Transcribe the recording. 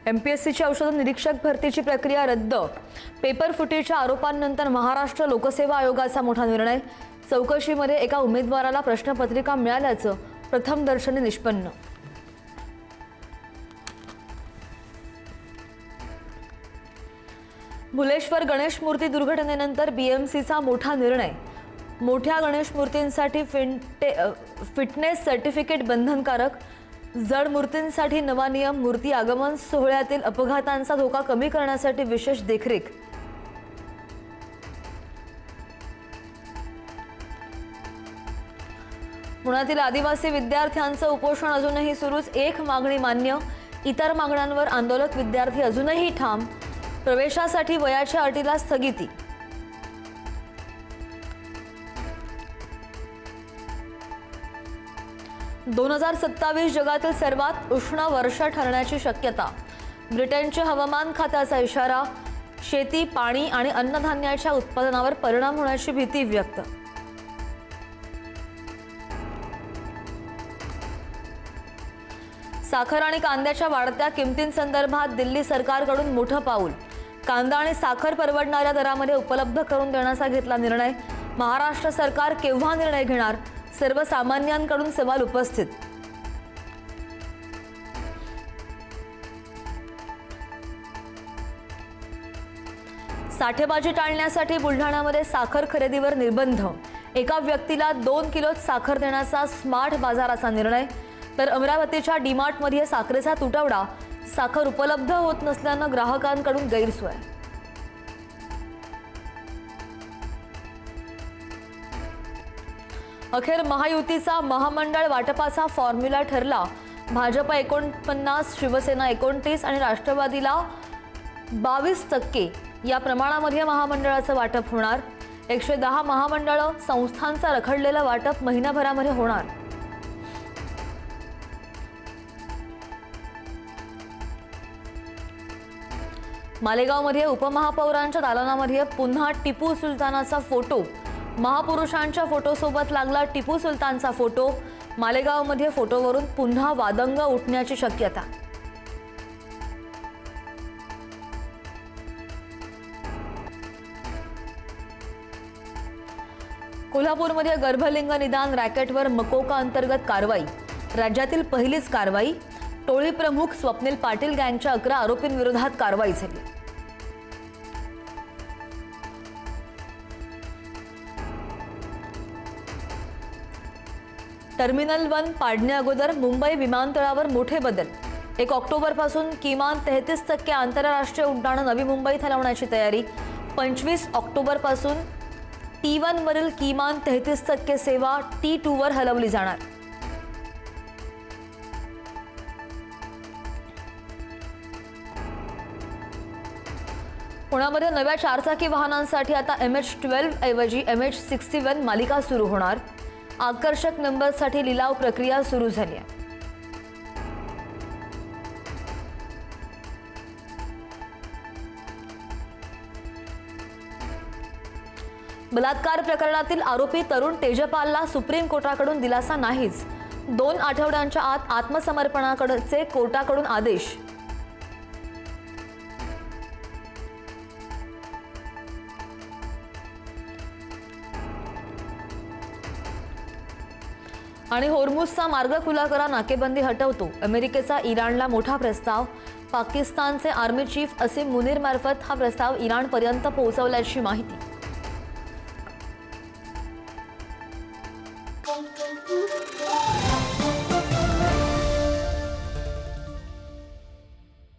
एमपीएससीची औषध निरीक्षक भरतीची प्रक्रिया रद्द। पेपर फुटीच्या आरोपांनंतर महाराष्ट्र लोकसेवा आयोगाचा मोठा निर्णय। चौकशीमध्ये एका उमेदवाराला प्रश्नपत्रिका मिळाल्याचं प्रथमदर्शनी निष्पन्न। भुलेश्वर गणेश मूर्ती दुर्घटनेनंतर बीएमसीचा मोठा निर्णय। मोठ्या गणेश मूर्तींसाठी फिटनेस सर्टिफिकेट बंधनकारक। जड मूर्तींसाठी नवा नियम। मूर्ती आगमन सोहळ्यातील अपघातांचा धोका कमी करण्यासाठी विशेष देखरेख। पुण्यातील आदिवासी विद्यार्थ्यांचं उपोषण अजूनही सुरूच। एक मागणी मान्य, इतर मागण्यांवर आंदोलक विद्यार्थी अजूनही ठाम। प्रवेशासाठी वयाच्या अटीला स्थगिती। – 2027 जगातील सर्वात उष्ण वर्ष ठरण्याची शक्यता। ब्रिटनच्या हवामान खात्याचा इशारा। शेती, पाणी आणि अन्नधान्याच्या उत्पादनावर परिणाम होण्याची भीती व्यक्त। साखर आणि कांद्याच्या वाढत्या किमतींसंदर्भात दिल्ली सरकारकडून मोठं पाऊल। कांदा आणि साखर परवडणाऱ्या दरामध्ये उपलब्ध करून देण्याचा घेतला निर्णय। महाराष्ट्र सरकार केव्हा निर्णय घेणार? सर्वसामान्यांकडून सवाल उपस्थित। साठेबाजी टाळण्यासाठी बुलढाण्यामध्ये साखर खरेदीवर निर्बंध। एका व्यक्तीला 2 किलो साखर देण्याचा स्मार्ट बाजाराचा निर्णय। तर अमरावतीच्या डीमार्टमध्ये साखरेचा तुटवडा। साखर उपलब्ध होत नसल्यानं ग्राहकांकडून गैरसोय। अखेर महायुतीचा महामंडळ वाटपाचा फॉर्म्युला ठरला। भाजप 49, शिवसेना 29 आणि राष्ट्रवादीला 22% या प्रमाणामध्ये महामंडळाचं वाटप होणार। 110 महामंडळं संस्थांचा रखडलेलं वाटप महिनाभरामध्ये होणार। मालेगावमध्ये उपमहापौरांच्या दालनामध्ये पुन्हा टिपू सुलतानाचा फोटो। महापुरुषांच्या फोटोसोबत लागला टिपू सुलतानचा फोटो। मालेगावमध्ये फोटोवरून पुन्हा वादंग उठण्याची शक्यता। कोल्हापूरमध्ये गर्भलिंग निदान रॅकेटवर मकोका अंतर्गत कारवाई। राज्यातील पहिलीच कारवाई। टोळी प्रमुख स्वप्नील पाटील गँगच्या 11 आरोपींविरोधात कारवाई झाली। टर्मिनल 1 पाडण्या अगोदर मुंबई विमानतळावर मोठे बदल। 1 ऑक्टोबरपासून किमान 33% आंतरराष्ट्रीय उड्डाणं नवी मुंबईत हलवण्याची तयारी। 25 ऑक्टोबरपासून T1 वरील किमान 33% सेवा T2 वर हलवली जाणार। पुण्यामध्ये नव्या 4चाकी वाहनांसाठी आता MH12 ऐवजी MH61 मालिका सुरू होणार। आकर्षक नंबरसाठी लिलाव प्रक्रिया सुरू झाली आहे। बलात्कार प्रकरणातील आरोपी तरुण तेजपालला सुप्रीम कोर्टाकडून दिलासा नाहीच। 2 आठवड्यांच्या आत आत्मसमर्पणाकडचे कोर्टाकडून आदेश। आणि होर्मुझचा मार्ग खुला करा, नाकेबंदी हटवतो। अमेरिकेचा इराणला मोठा प्रस्ताव। पाकिस्तानचे आर्मी चीफ असीम मुनीर मार्फत हा प्रस्ताव इराणपर्यंत पोहोचवल्याची माहिती।